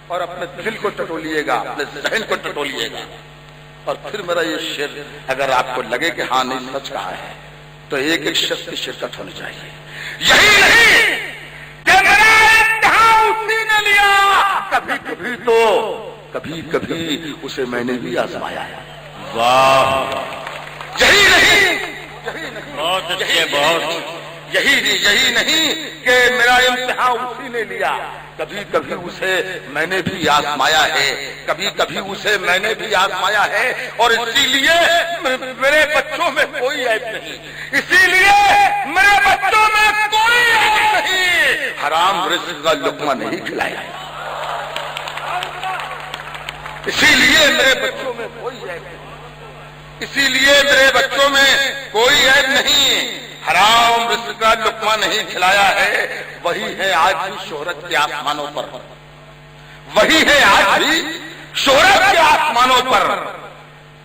اور اپنے دل کو ٹٹولیے گا، اپنے ذہن کو ٹٹولیے گا، اور پھر میرا یہ شعر اگر آپ کو لگے کہ ہاں نہیں سچ کہا ہے تو ایک ایک شخص کی شرکت ہونی چاہیے۔ یہی نہیں کہ میرا امتحان اسی نے لیا، کبھی کبھی تو کبھی کبھی اسے میں نے بھی آزمایا ہے۔ واہ، یہی نہیں بہت اچھے، بہت یہی نہیں کہ میرا امتحان اسی نے لیا، کبھی کبھی اسے میں نے بھی آزمایا ہے، کبھی کبھی اسے میں نے بھی آزمایا ہے، اور اسی لیے میرے بچوں میں کوئی عیب نہیں، اسی لیے میرے بچوں میں کوئی عیب نہیں، حرام رزق کا لقمہ نہیں کھلایا، اسی لیے میرے بچوں میں کوئی عیب نہیں، اسی لیے میرے بچوں میں کوئی عیب نہیں، حرام رزق کا لقمہ نہیں کھلایا ہے۔ وہی ہے آج بھی شہرت کے آسمانوں پر، وہی ہے آج بھی شہرت کے آسمانوں پر،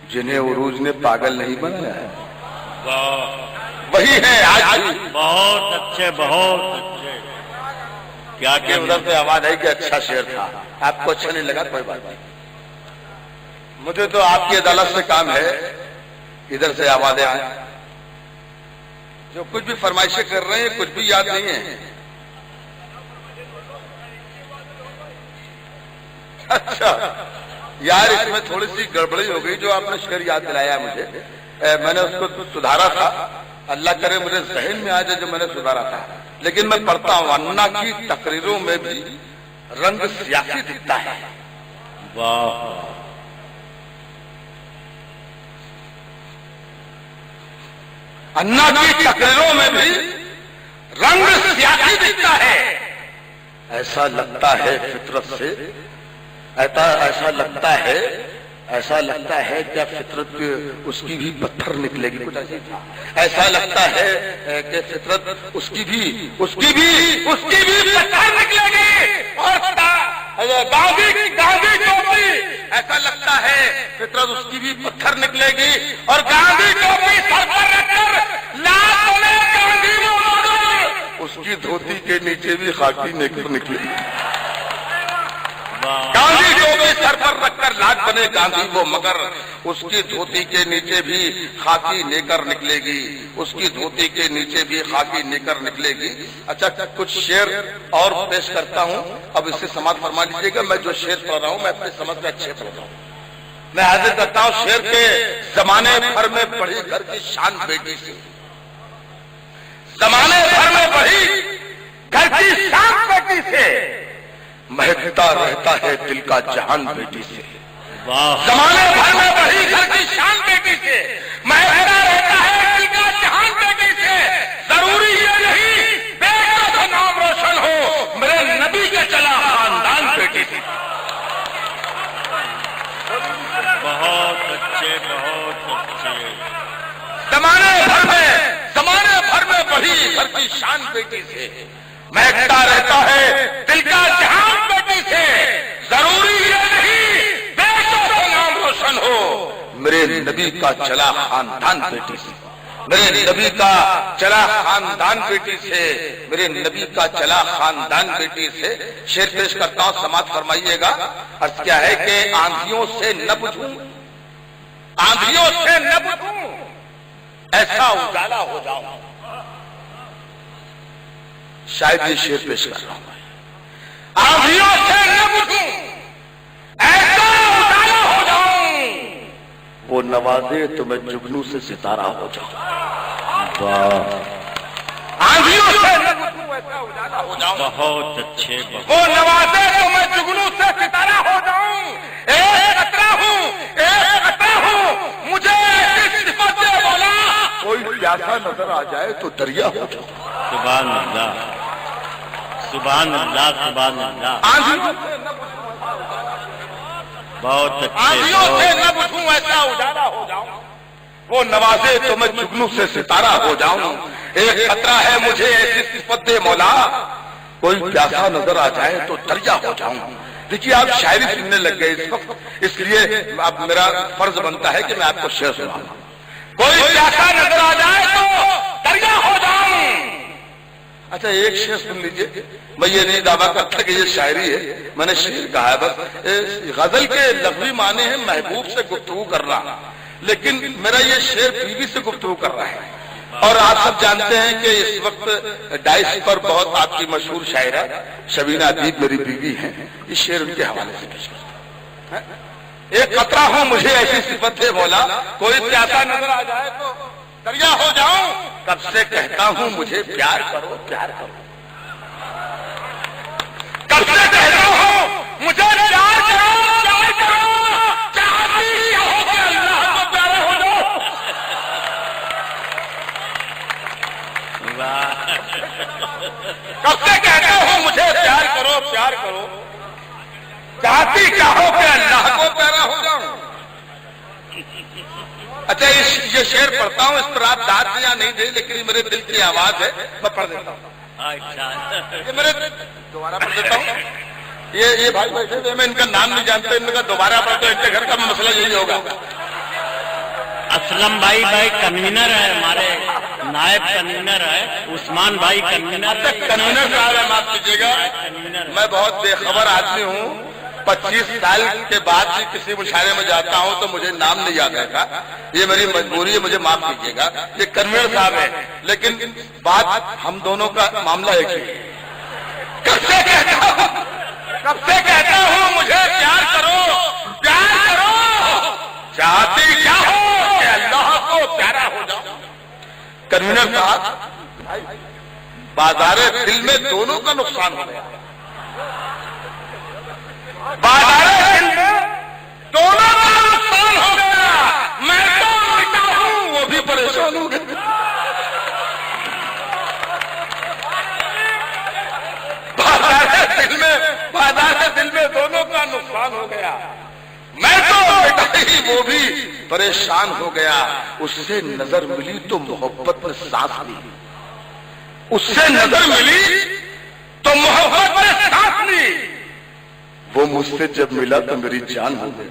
جنہیں عروج نے پاگل نہیں بنایا ہے، وہی ہے آج بھی۔ بہت اچھے، بہت اچھے، کیا کہ ادھر سے آواز آئی کہ اچھا شعر تھا، آپ کو اچھا نہیں لگا کوئی بات نہیں، مجھے تو آپ کی عدالت سے کام ہے، ادھر سے آوازیں آئیں، جو کچھ بھی فرمائشیں کر رہے ہیں کچھ بھی یاد نہیں ہے۔ اچھا یار، اس میں تھوڑی سی گڑبڑی ہو گئی، جو آپ نے شعر یاد دلایا مجھے، میں نے اس کو سدھارا تھا، اللہ کرے مجھے ذہن میں آ جائے جو میں نے سدھارا تھا، لیکن میں پڑھتا ہوں، انا کی تقریروں میں بھی رنگ سیاسی دکھتا ہے۔ واہ، انا کی تقریروں میں بھی رنگ سیاسی دکھتا ہے، ایسا لگتا ہے فطرت سے، ایسا لگتا ہے کیا فطرت اس کی بھی پتھر نکلے گی، کچھ ایسا لگتا ہے کہ فطرت اس کی بھی پتھر نکلے گی، اور گاندھی ٹوپی، ایسا لگتا ہے فطرت اس کی بھی پتھر نکلے گی، اور گاندھی ٹوپی سر پر رکھ کر اس کی دھوتی کے نیچے بھی خاکی نیکر نکلے گی، گاندھی ٹوپی سر پر رکھ کر لاٹ بنے گاندھی وہ، مگر اس کی دھوتی کے نیچے بھی خاکی نیکر نکلے گی، اس کی دھوتی کے نیچے بھی خاکی نیکر نکلے گی۔ اچھا کچھ شعر اور پیش کرتا ہوں، اب اس سے سماعت فرما لیجیے گا، میں جو شعر پڑھ رہا ہوں میں اپنے سمجھ میں اچھے پڑھ رہا ہوں، میں حاضر کرتا ہوں شعر کے زمانے بھر میں پڑھی گھر کی شان بیٹی سے، زمانے بھر میں پڑھی گھر کی شان بیٹی سے، مہکتا رہتا ہے دل کا جہان بیٹی سے، زمانے بھر میں پڑھی گھر کی شان بیٹی سے، مہکتا رہتا ہے دل کا جہان بیٹی سے، ضروری یہ نہیں بیٹا کا نام روشن ہو، میرے نبی کے چلا خاندان بیٹی سے۔ بہت اچھے، بہت اچھے، زمانے بھر میں پڑھی گھر کی شان بیٹی سے، مہکتا رہتا ہے دل کا جہان بیٹی سے، ضروری یہ نہیں بیٹا کا نام روشن ہو، میرے نبی کا چلا خاندان بیٹی سے، میرے نبی کا چلا خاندان بیٹی سے، میرے نبی کا چلا خاندان بیٹی سے۔ شعر پیش کرتا ہوں، سماعت فرمائیے گا۔ عرض کیا ہے کہ آندھیوں سے نہ بجھوں، آندھیوں سے نہ بجھوں، ایسا اجالا ہو جاؤں، شاید یہ شعر پیش کر رہا ہوں، آندھیوں سے نہ بجھوں، ایسا اجالا ہو جاؤں، وہ نوازے تو میں جگنو سے ستارہ ہو جاؤں، آندھیوں سے نہ بجھوں، ایسا اجالا ہو جاؤں، بہت اچھے، وہ نوازے تو میں جگنو سے ستارہ ہو جاؤں، ایک قطرہ ہوں مجھے ایسی صفت دے مولا، کوئی پیاسا نظر آ جائے تو دریا ہو جاؤں۔ سبحان اللہ، سبحان اللہ، سبحان اللہ، آندھیوں سے نہ بہت اچھے، آندھیوں سے نہ بجھوں، ایسا اجالا ہو جاؤں، وہ نوازے تو میں جگنو سے ستارہ ہو جاؤں، ایک خطرہ ہے مجھے ایسی صفت دے مولا، کوئی پیاسا نظر آ جائے تو دریا ہو جاؤں۔ دیکھیے آپ شاعری سننے لگ گئے اس وقت، اس لیے اب میرا فرض بنتا ہے کہ میں آپ کو شعر سناؤں۔ کوئی پیاسا نظر آ جائے تو دریا ہو جاؤں، اچھا ایک شعر سن لیجئے. میں یہ نہیں دعویٰ کرتا کہ یہ شاعری ہے، میں نے شعر کہا ہے بس. غزل کے لفظی معنی ہے محبوب سے گفتگو کرنا، لیکن میرا یہ شعر بیوی سے گفتگو کر رہا ہے. اور آپ سب جانتے ہیں کہ اس وقت ڈائس پر بہت آپ کی مشہور شاعرہ شبینہ ادیب میری بیوی ہیں. اس شعر ان کے حوالے سے پیش کرتا ہوں. ایک قطرہ ہوں مجھے ایسی صفت ہے مولا، کوئی پیاسا نظر آ جائے تو دریا ہو جاؤں. کب سے کہتا ہوں مجھے پیار کرو پیار کرو، کب سے کہتا ہوں مجھے پیار کرو پیار کرو. چاہتی ہو کہ اللہ کو پیارے ہو جاؤ. کب سے کہتا ہوں مجھے پیار کرو پیار کرو، چاہتی کیا ہو کہ اللہ کو پیارا ہو جاؤں. اچھا یہ شعر پڑھتا ہوں، اس پر آپ داد دیں یا نہیں دیں، لیکن یہ میرے دل کی آواز ہے، میں پڑھ دیتا ہوں. یہ میرے دوبارہ پڑھ دیتا ہوں. یہ بھائی بیٹھے ہوئے میں ان کا نام نہیں جانتا، ان کا دوبارہ پڑھ تو ان کے گھر کا مسئلہ یہی ہوگا. اسلم بھائی کنوینر ہے، ہمارے نائب کنوینر ہے. عثمان بھائی کنوینر ہے. کنوینر صاحب ہے، معاف کیجیے گا میں بہت بے خبر آدمی ہوں. 25 سال کے بعد بھی کسی مشاعرے میں جاتا ہوں تو مجھے نام نہیں یاد رہتا، یہ میری مجبوری ہے، مجھے معاف کیجیے گا. یہ کنوینر صاحب ہے، لیکن بات ہم دونوں کا معاملہ ایک ہی. کب سے کہتا ہوں مجھے پیار کرو پیار کرو، چاہتی کیا ہو کہ اللہ کو پیارا ہو جاؤ. کنوینر صاحب بازار دل میں دونوں کا نقصان ہو گیا. بازار دل میں دونوں کا نقصان ہو گیا. میں تو مٹا ہوں، وہ بھی پریشان ہو گئے. بازار دل میں دونوں کا نقصان ہو گیا. میں تو مٹا ہی، وہ بھی پریشان ہو گیا. اس سے نظر ملی تو محبت میں سانس لی، اس سے نظر ملی تو محبت میں سانس لی. وہ مجھ سے جب ملا تو میری جان ہو گئی.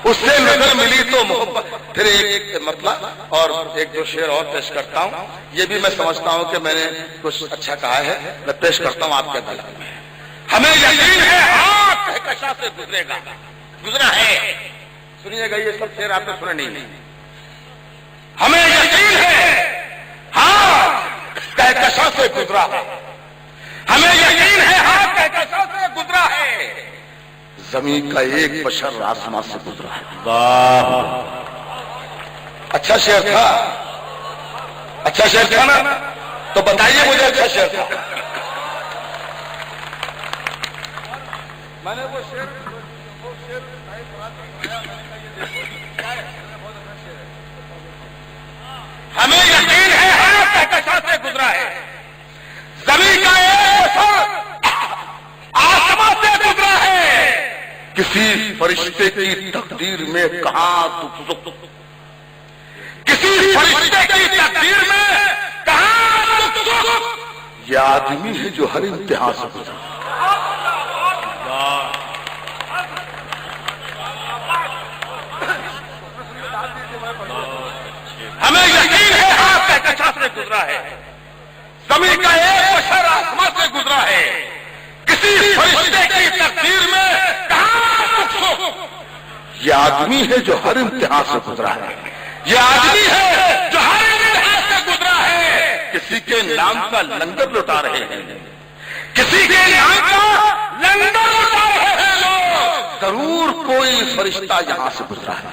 اس سے نظر ملی تو محبت. پھر ایک مطلب اور ایک دو شعر اور پیش کرتا ہوں. یہ بھی میں سمجھتا ہوں کہ میں نے کچھ اچھا کہا ہے، میں پیش کرتا ہوں آپ کے دل میں. ہمیں یقین ہے ہاتھ کہکشاں سے گزرے گا، گزرا ہے. سنیے گا، یہ سب شعر آپ نے سنے نہیں. ہمیں یقین ہے ہاتھ کہکشاں سے گزرا ہے، ہمیں یقین ہے ہاتھ کہکشاں سے گزرا ہے. زمین کا ایک بشر آسمان سے گزرا ہے. واہ، اچھا شعر تھا، اچھا شعر تھا نا؟ تو بتائیے مجھے اچھا شعر تھا. میں نے وہ شعر ہمیں یقین ہے ہاتھ کہکشاں سے گزرا ہے. زمین کا ایک بشر آسمان سے گزرا ہے. کسی فرشتے کی تقدیر میں کہاں تک، کسی فرشتے کی تقدیر میں کہاں تک. یہ آدمی ہے جو ہر امتحان سے گزرا. ہمیں یقین ہے ہاتھ کہکشاں سے گزرا ہے. زمین کا ایک بشر آسمان سے گزرا ہے. کسی فرشتے کی تقدیر میں کہاں تک. یہ آدمی ہے جو ہر امتحان سے گزرا ہے. یہ آدمی ہے جو ہر امتحان سے گزرا ہے. کسی کے نام کا لنگر لٹا رہے ہیں، کسی کے نام کا لنگر لٹا رہے ہیں لوگ. ضرور کوئی فرشتہ یہاں سے گزرا ہے.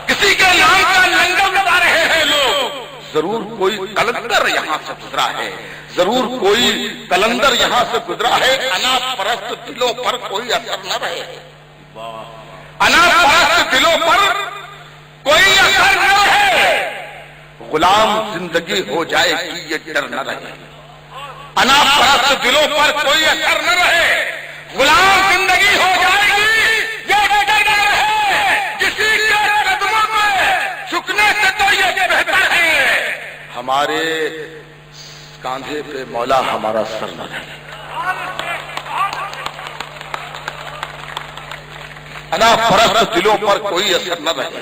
کسی کے نام کا لنگر لٹا رہے ہیں لوگ. ضرور کوئی کلندر یہاں سے گزرا ہے، ضرور کوئی کلندر یہاں سے گزرا ہے. انا پرست دلوں پر کوئی اثر نہ رہے، انا پرست دلوں پر کوئی اثر نہ رہے. غلام زندگی ہو جائے گی یہ ڈر نہ رہے. انا پرست دلوں پر کوئی اثر نہ رہے. غلام زندگی ہو جائے گی یہ ڈر نہ رہے. کسی کے قدموں میں جھکنے سے تو یہ بہتر ہے ہمارے کاندھے پہ مولا ہمارا سر نہ رہے. انا پرست دلوں پر کوئی اثر نہ رہے.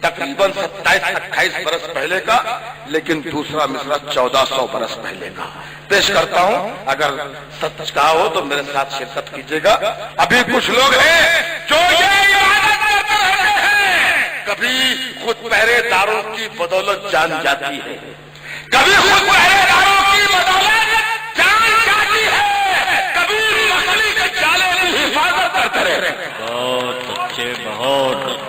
تقریباً 27-28 برس پہلے کا، لیکن دوسرا مصرع 1400 برس پہلے کا پیش کرتا ہوں۔ اگر سچ کہا ہو تو میرے ساتھ شرکت کیجیے گا۔ ابھی کچھ لوگ ہیں جو یہ عبادت کرتے رہتے ہیں، کبھی خود پہرے داروں کی بدولت جان جاتی ہے، کبھی خود پہرے داروں کی بدولت جان جاتی ہے، کبھی مچھلی کے جالے کی حفاظت کرتے رہتے ہیں۔ بہت اچھے، بہت